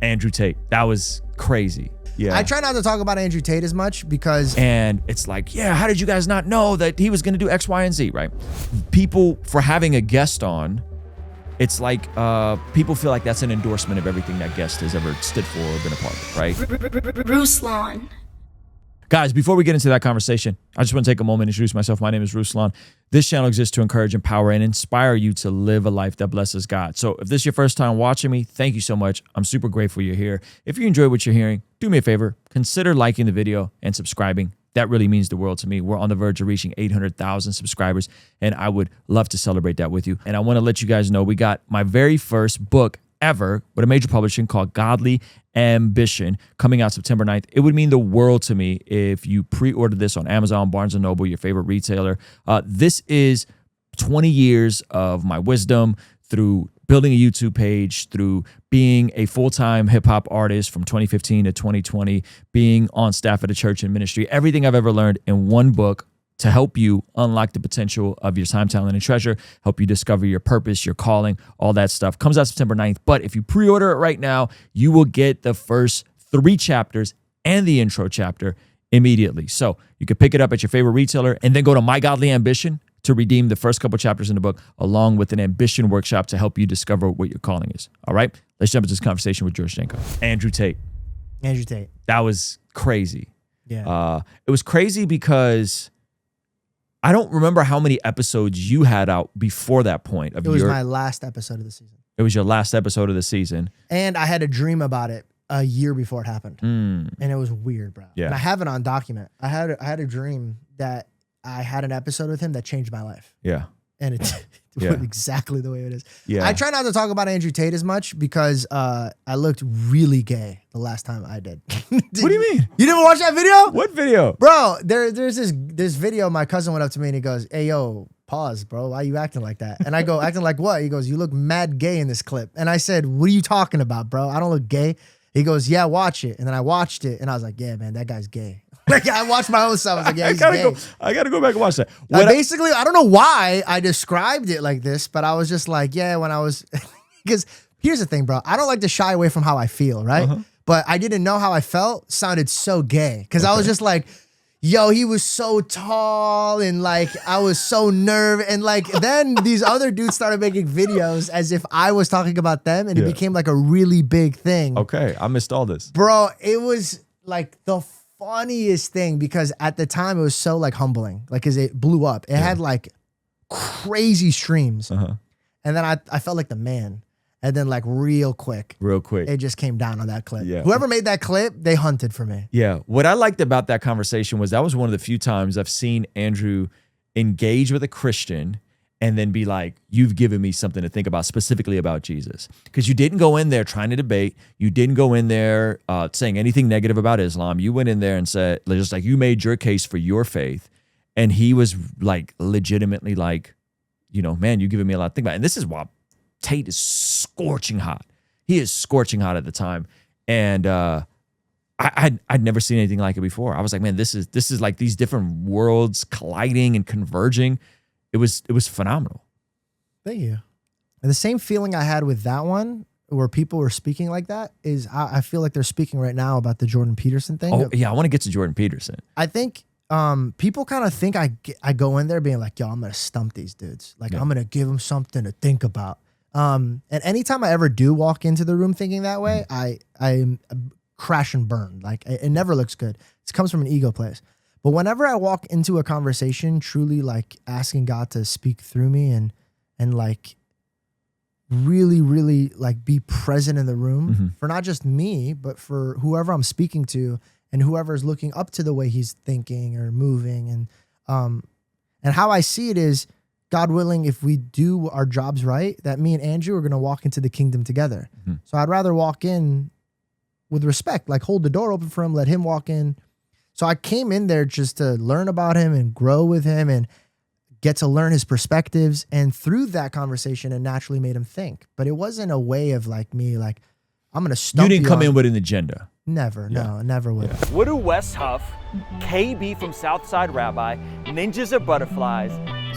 Andrew Tate. That was crazy. Yeah. I try not to talk about Andrew Tate as much because... And it's like, yeah, how did you guys not know that he was going to do X, Y, and Z, right? People, for having a guest on, it's like people feel like that's an endorsement of everything that guest has ever stood for or been a part of, right? Ruslan. Guys, before we get into that conversation, I just want to take a moment and introduce myself. My name is Ruslan. This channel exists to encourage, empower, and inspire you to live a life that blesses God. So if this is your first time watching me, thank you so much. I'm super grateful you're here. If you enjoy what you're hearing, do me a favor, consider liking the video and subscribing. That really means the world to me. We're on the verge of reaching 800,000 subscribers, and I would love to celebrate that with you. And I want to let you guys know we got my very first book ever with a major publishing called Godly Ambition coming out September 9th. It would mean the world to me if you pre-ordered this on Amazon, Barnes & Noble, your favorite retailer. This is 20 years of my wisdom through building a YouTube page, through being a full-time hip-hop artist from 2015 to 2020, being on staff at a church and ministry, everything I've ever learned in one book to help you unlock the potential of your time, talent, and treasure, help you discover your purpose, your calling, all that stuff. Comes out September 9th, but if you pre-order it right now, you will get the first 3 chapters and the intro chapter immediately. So you can pick it up at your favorite retailer and then go to My Godly Ambition to redeem the first couple chapters in the book, along with an ambition workshop to help you discover what your calling is. All right, let's jump into this conversation with Janko. Andrew Tate. Andrew Tate. That was crazy. Yeah. It was crazy because I don't remember how many episodes you had out before that point. It was my last episode of the season. It was your last episode of the season. And I had a dream about it a year before it happened. And it was weird, bro. Yeah. And I have it on document. I had a dream that I had an episode with him that changed my life. Yeah. And it went exactly the way it is. Yeah. I try not to talk about Andrew Tate as much because I looked really gay the last time I did. What do you mean? You didn't watch that video? What video? Bro, there's this video. My cousin went up to me and he goes, "Hey, yo, pause, bro. Why are you acting like that?" And I go, "Acting like what?" He goes, "You look mad gay in this clip." And I said, "What are you talking about, bro? I don't look gay." He goes, "Yeah, watch it." And then I watched it and I was like, "Yeah, man, that guy's gay." Like I watched my own stuff. I was like, "Yeah, he's gay." I gotta go back and watch that. Basically, I don't know why I described it like this, but I was just like, yeah, when I was, because here's the thing, bro. I don't like to shy away from how I feel, right? But I didn't know how I felt sounded so gay. Because I was just like, yo, he was so tall and like, I was so nervous. And like, then these other dudes started making videos as if I was talking about them and it became like a really big thing. Okay, I missed all this. Bro, it was like the funniest thing because at the time it was so like humbling, like because it blew up. It had like crazy streams. And then I felt like the man. And then like real quick, it just came down on that clip. Yeah. Whoever made that clip, they hunted for me. Yeah. What I liked about that conversation was that was one of the few times I've seen Andrew engage with a Christian and then be like, you've given me something to think about specifically about Jesus. Because you didn't go in there trying to debate. You didn't go in there saying anything negative about Islam. You went in there and said, just like you made your case for your faith. And he was like legitimately like, you know, man, you've given me a lot to think about. And this is why Tate is scorching hot. He is scorching hot at the time. And I'd never seen anything like it before. I was like, man, this is like these different worlds colliding and converging. It was phenomenal. Thank you. And the same feeling I had with that one, where people were speaking like that, is I feel like they're speaking right now about the Jordan Peterson thing. Oh yeah, I want to get to Jordan Peterson. I think people kind of think I go in there being like, yo, I'm gonna stump these dudes. Like I'm gonna give them something to think about. And anytime I ever do walk into the room thinking that way, I crash and burn. Like it never looks good. It comes from an ego place. But whenever I walk into a conversation, truly like asking God to speak through me and like really, really like be present in the room for not just me, but for whoever I'm speaking to and whoever is looking up to the way he's thinking or moving. And how I see it is, God willing, if we do our jobs right, that me and Andrew are going to walk into the kingdom together. So I'd rather walk in with respect, like hold the door open for him, let him walk in. So I came in there just to learn about him and grow with him and get to learn his perspectives. And through that conversation, it naturally made him think. But it wasn't a way of like me, like, I'm going to stump you. You didn't come in with an agenda. Never, no, never would. What do Wes Huff, KB from Southside Rabbi, Ninjas of Butterflies,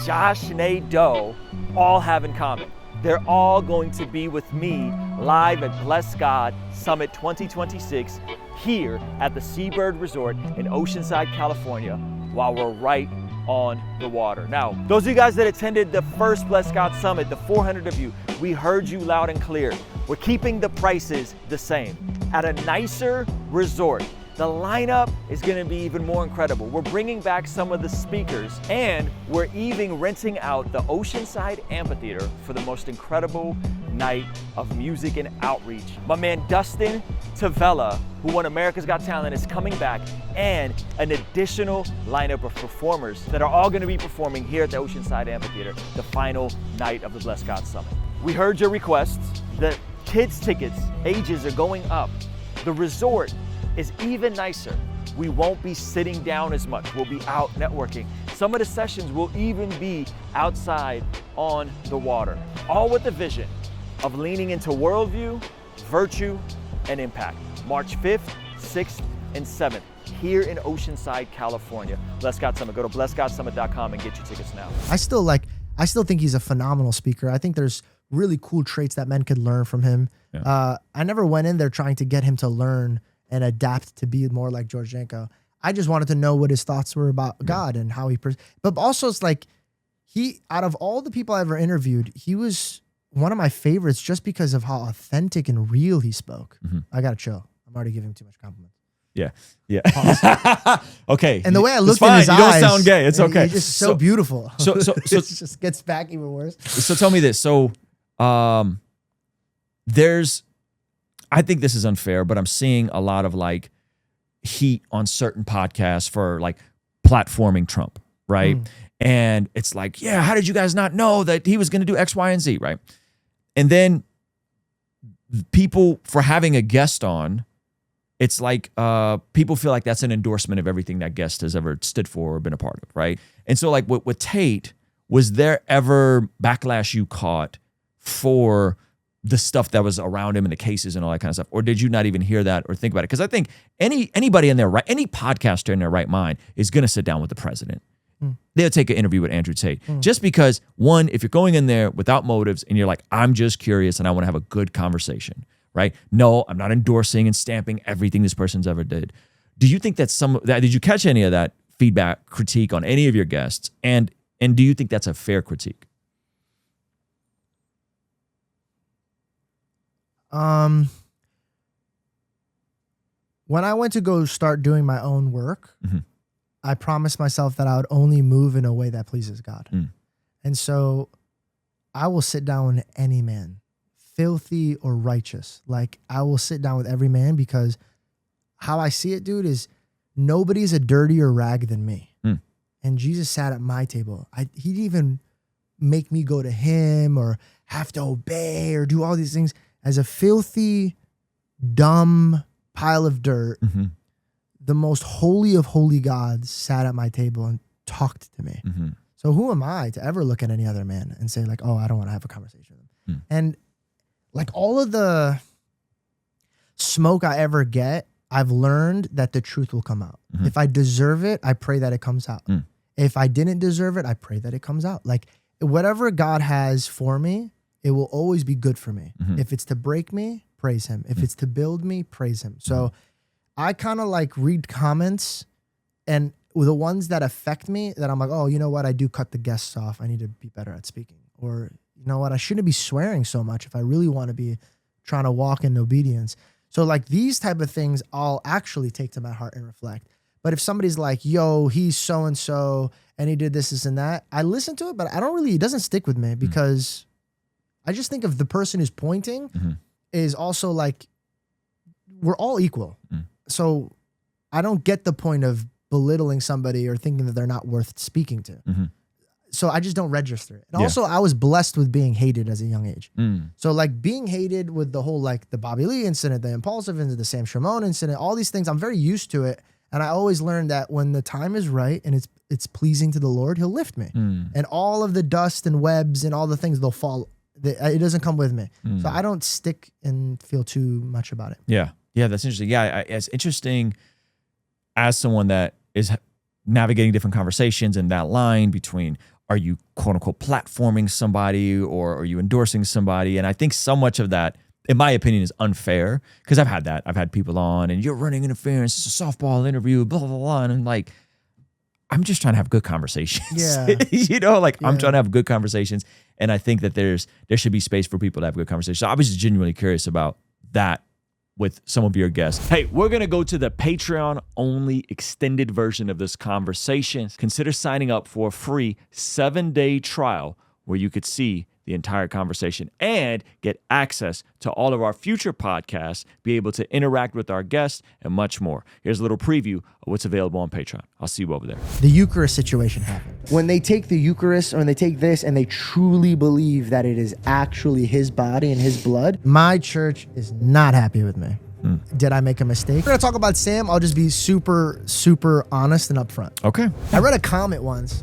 Josh Nae Doe all have in common? They're all going to be with me live at Bless God Summit 2026 here at the Seabird Resort in Oceanside, California, while we're right on the water. Now, those of you guys that attended the first Bless God Summit, the 400 of you, we heard you loud and clear. We're keeping the prices the same. At a nicer resort, the lineup is gonna be even more incredible. We're bringing back some of the speakers, and we're even renting out the Oceanside Amphitheater for the most incredible night of music and outreach. My man Dustin Tavella, who won America's Got Talent, is coming back, and an additional lineup of performers that are all gonna be performing here at the Oceanside Amphitheater, the final night of the Bless God Summit. We heard your requests. The kids' tickets, ages are going up. The resort is even nicer. We won't be sitting down as much. We'll be out networking. Some of the sessions will even be outside on the water, all with the vision of leaning into worldview, virtue, and impact. March 5th, 6th, and 7th here in Oceanside, California. Bless God Summit. Go to blessgodsummit.com and get your tickets now. I still think he's a phenomenal speaker. I think there's really cool traits that men could learn from him. Yeah. I never went in there trying to get him to learn and adapt to be more like George Janko. I just wanted to know what his thoughts were about God and how he, but also it's like out of all the people I ever interviewed, he was one of my favorites just because of how authentic and real he spoke. I gotta chill. I'm already giving him too much compliments. Yeah. Okay. And the way I looked in his eyes, you don't sound gay. It's okay. He's just so beautiful. So it just gets back even worse. So tell me this. So, I think this is unfair, but I'm seeing a lot of like heat on certain podcasts for like platforming Trump, right? And it's like, yeah, how did you guys not know that he was going to do X, Y, and Z, right? And then people for having a guest on, it's like people feel like that's an endorsement of everything that guest has ever stood for or been a part of, right? And so like with Tate, was there ever backlash you caught for the stuff that was around him and the cases and all that kind of stuff? Or did you not even hear that or think about it? Because I think anybody in their right, any podcaster in their right mind is going to sit down with the president. They'll take an interview with Andrew Tate. Just because, one, if you're going in there without motives and you're like, I'm just curious and I want to have a good conversation, right? No, I'm not endorsing and stamping everything this person's ever did. Do you think that did you catch any of that feedback, critique on any of your guests? And do you think that's a fair critique? When I went to go start doing my own work, I promised myself that I would only move in a way that pleases God. And so I will sit down with any man, filthy or righteous. Like I will sit down with every man because how I see it, dude, is nobody's a dirtier rag than me. And Jesus sat at my table. He didn't even make me go to him or have to obey or do all these things. As a filthy, dumb pile of dirt, the most holy of holy gods sat at my table and talked to me. So who am I to ever look at any other man and say like, oh, I don't want to have a conversation with him? And like all of the smoke I ever get, I've learned that the truth will come out. If I deserve it, I pray that it comes out. If I didn't deserve it, I pray that it comes out. Like whatever God has for me, it will always be good for me. If it's to break me, praise him. If it's to build me, praise him. So I kind of like read comments and the ones that affect me that I'm like, oh, you know what? I do cut the guests off. I need to be better at speaking. Or you know what? I shouldn't be swearing so much if I really want to be trying to walk in obedience. So like these type of things, I'll actually take to my heart and reflect. But if somebody's like, yo, he's so-and-so and he did this and that, I listen to it, but it doesn't stick with me because I just think of the person who's pointing is also like, we're all equal. So I don't get the point of belittling somebody or thinking that they're not worth speaking to. So I just don't register it. And also I was blessed with being hated as a young age. So like being hated with the whole, like the Bobby Lee incident, the impulsive incident, the Sam Shimon incident, all these things, I'm very used to it. And I always learned that when the time is right and it's pleasing to the Lord, he'll lift me. And all of the dust and webs and all the things, they'll fall. It doesn't come with me. So I don't stick and feel too much about it. Yeah, that's interesting. Yeah, it's interesting as someone that is navigating different conversations and that line between, are you quote unquote platforming somebody or are you endorsing somebody? And I think so much of that in my opinion, is unfair, because I've had that. I've had people on and you're running interference. It's a softball interview, blah, blah, blah. And I'm like, I'm just trying to have good conversations. Yeah. You know, like I'm trying to have good conversations. And I think that there should be space for people to have good conversations. So I was just genuinely curious about that with some of your guests. Hey, we're going to go to the Patreon-only extended version of this conversation. Consider signing up for a free 7-day trial where you could see the entire conversation and get access to all of our future podcasts, be able to interact with our guests, and much more. Here's a little preview of what's available on Patreon. I'll see you over there. The Eucharist situation happened. When they take the Eucharist or when they take this and they truly believe that it is actually his body and his blood, my church is not happy with me. Did I make a mistake? We're gonna talk about Sam. I'll just be super, super honest and upfront. Okay. I read a comment once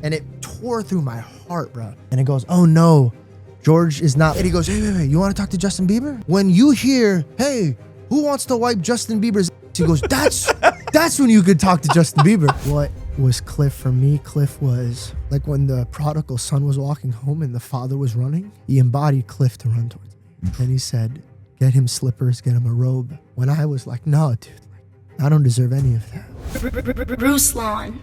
and it tore through my heart, bro. And it goes, oh no, George is not. And he goes, hey, wait, you want to talk to Justin Bieber? When you hear, hey, who wants to wipe Justin Bieber's ass? He goes, that's when you could talk to Justin Bieber. What was Cliff for me? Cliff was like when the prodigal son was walking home and the father was running. He embodied Cliff to run towards me. And he said, get him slippers, get him a robe. When I was like, no, dude, I don't deserve any of that. Ruslan